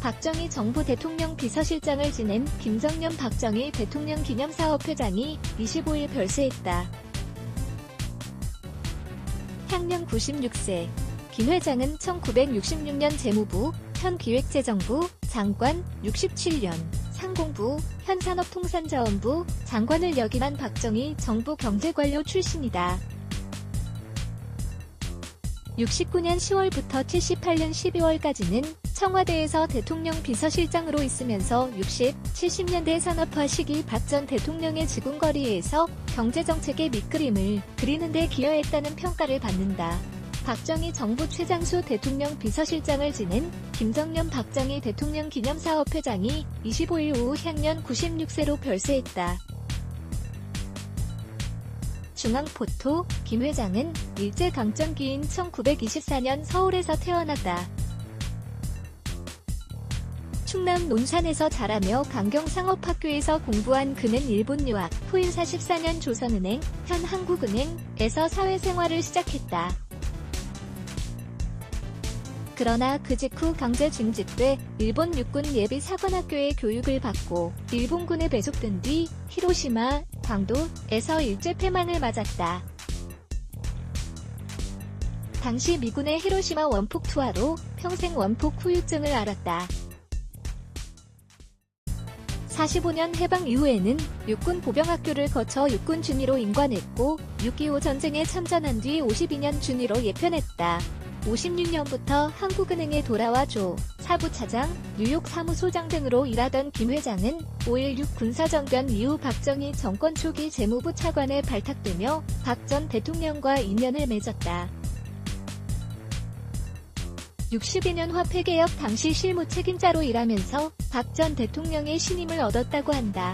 박정희 정부 대통령 비서실장을 지낸 김정년 박정희 대통령 기념사업회장이 25일 별세했다. 향년 96세. 김 회장은 1966년 재무부, 현 기획재정부 장관, 67년 상공부, 현 산업통상자원부 장관을 역임한 박정희 정부 경제관료 출신이다. 69년 10월부터 78년 12월까지는 청와대에서 대통령 비서실장으로 있으면서 60, 70년대 산업화 시기 박 전 대통령의 지궁거리에서 경제정책의 밑그림을 그리는 데 기여했다는 평가를 받는다. 박정희 정부 최장수 대통령 비서실장을 지낸 김정년 박정희 대통령 기념사업회장이 25일 오후 향년 96세로 별세했다. 중앙포토, 김 회장은 일제강점기인 1924년 서울에서 태어났다. 충남 논산에서 자라며 강경상업학교에서 공부한 그는 일본 유학, 후인 44년 조선은행, 현 한국은행에서 사회생활을 시작했다. 그러나 그 직후 강제 징집돼 일본 육군 예비사관학교에 교육을 받고 일본군에 배속된 뒤 히로시마, 광도에서 일제 패망을 맞았다. 당시 미군의 히로시마 원폭 투하로 평생 원폭 후유증을 앓았다. 45년 해방 이후에는 육군 보병학교를 거쳐 육군 준위로 임관했고 6.25 전쟁에 참전한 뒤 52년 준위로 예편했다. 56년부터 한국은행에 돌아와 조, 사부차장, 뉴욕 사무소장 등으로 일하던 김 회장은 5.16 군사정변 이후 박정희 정권 초기 재무부 차관에 발탁되며 박 전 대통령과 인연을 맺었다. 62년 화폐개혁 당시 실무 책임자로 일하면서 박 전 대통령의 신임을 얻었다고 한다.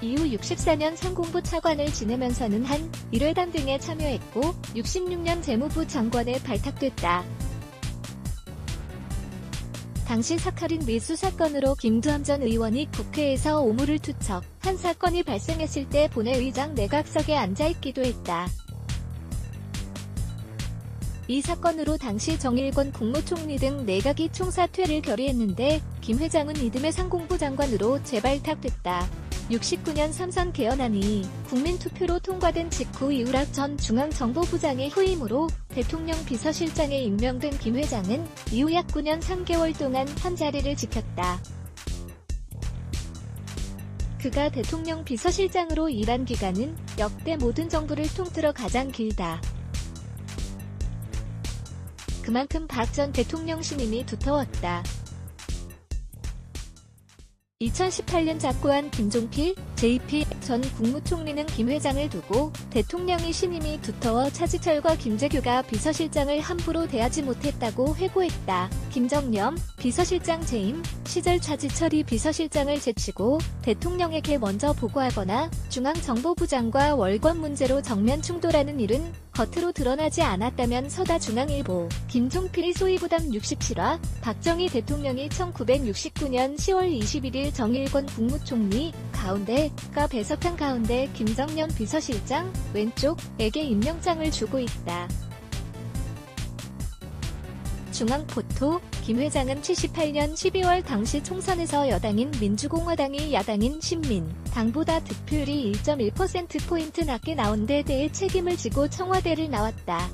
이후 64년 상공부 차관을 지내면서는 한 일회담 등에 참여했고 66년 재무부 장관에 발탁됐다. 당시 사카린 밀수 사건으로 김두한 전 의원이 국회에서 오물을 투척한 사건이 발생했을 때 본회의장 내각석에 앉아있기도 했다. 이 사건으로 당시 정일권 국무총리 등 내각이 총사퇴를 결의했는데 김 회장은 이듬해 상공부 장관으로 재발탁됐다. 69년 삼선 개헌안이 국민투표로 통과된 직후 이우락 전 중앙정보부장의 후임으로 대통령 비서실장에 임명된 김 회장은 이후 약 9년 3개월 동안 한 자리를 지켰다. 그가 대통령 비서실장으로 일한 기간은 역대 모든 정부를 통틀어 가장 길다. 그만큼 박 전 대통령 신임이 두터웠다. 2018년 작고한 김종필, JP 전 국무총리는 김 회장을 두고 대통령의 신임이 두터워 차지철과 김재규가 비서실장을 함부로 대하지 못했다고 회고했다. 김정년 비서실장 재임 시절 차지철이 비서실장을 제치고 대통령에게 먼저 보고하거나 중앙정보부장과 월권 문제로 정면 충돌하는 일은 겉으로 드러나지 않았다면 서다중앙일보. 김종필이 소위부담 67화 박정희 대통령이 1969년 10월 21일 정일권 국무총리 가운데가 배석한 가운데 김정년 비서실장 왼쪽에게 임명장을 주고 있다. 중앙포토, 김 회장은 78년 12월 당시 총선에서 여당인 민주공화당이 야당인 신민당보다 득표율이 1.1%포인트 낮게 나온 데 대해 책임을 지고 청와대를 나왔다.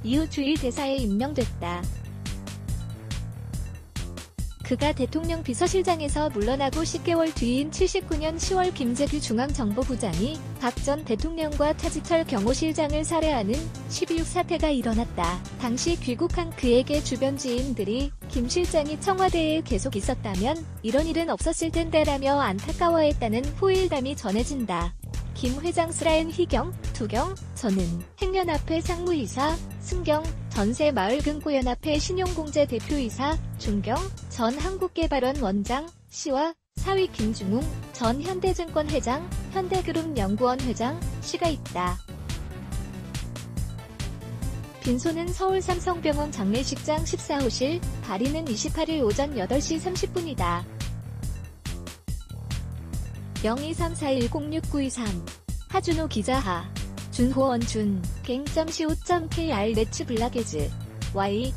이후 주일대사에 임명됐다. 그가 대통령 비서실장에서 물러나고 10개월 뒤인 79년 10월 김재규 중앙정보부장이 박 전 대통령과 차지철 경호실장을 살해하는 12.6 사태가 일어났다. 당시 귀국한 그에게 주변 지인들이 김 실장이 청와대에 계속 있었다면 이런 일은 없었을 텐데라며 안타까워했다는 후일담이 전해진다. 김 회장 슬라엔 희경, 두경, 전은 행련앞에 상무이사, 승경, 전세마을금고연합회 신용공제 대표이사, 중경, 전 한국개발원 원장, 시와 사위 김중웅, 전 현대증권 회장, 현대그룹 연구원 회장, 시가 있다. 빈소는 서울 삼성병원 장례식장 14호실, 발인은 28일 오전 8시 30분이다. 0234106923 하준호 기자 하 준호원준 갱.co.kr 레츠 블라게즈 Y